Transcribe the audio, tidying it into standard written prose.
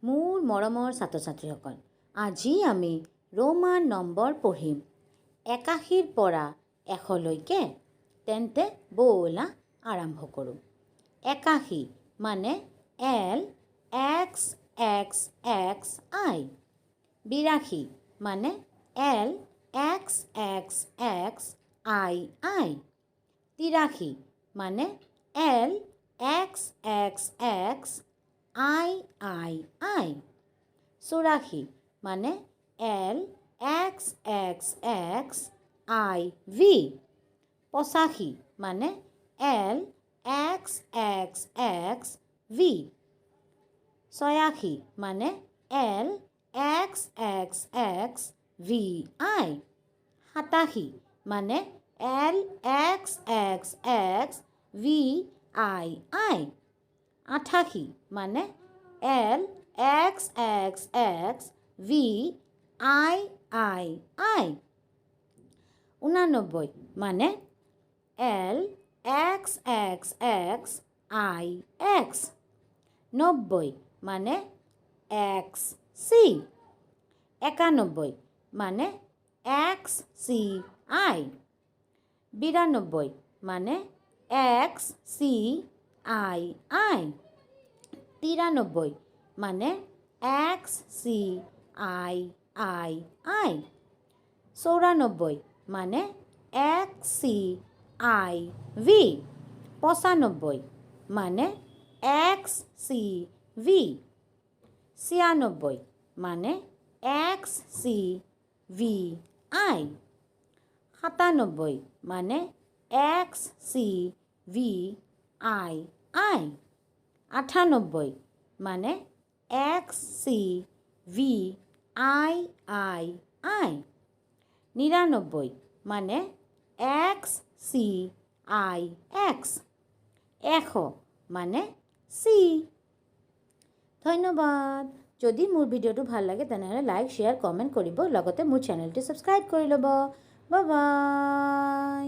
মোৰ মৰমৰ ছাত্ৰ ছাত্ৰীসকল, আজি আমি ৰোমান নম্বৰ পঢ়িম 81ৰ পৰা 100লৈকে। তেন্তে ব'লা আৰম্ভ কৰোঁ। 81 মানে LXXXI। 82 মানে LXXXII। 83 মানে LXXXIII। 84 মানে LXXXIV। 85 মানে LXXXV। 86 মানে LXXXVI। 87 মানে LXXXVII। 88 মানে LXXXVIII। 89 মানে LXXXIX। 90 মানে XC। 91 মানে XCI। 92 মানে XCII। 93 মানে XCIII। 94 মানে XCIV। 95 মানে XCV। 96 মানে XCVI। 97 মানে XCVII। 98 মানে XCVIII। 99 মানে XCIX। 100 মানে C। ধন্যবাদ। যদি মোৰ ভিডিঅ'টো ভাল লাগে তেনেহ'লে লাইক, শ্বেয়াৰ, কমেণ্ট কৰিব। লগতে মোৰ চেনেলটো ছাবস্ক্ৰাইব কৰি ল'ব। Bye bye.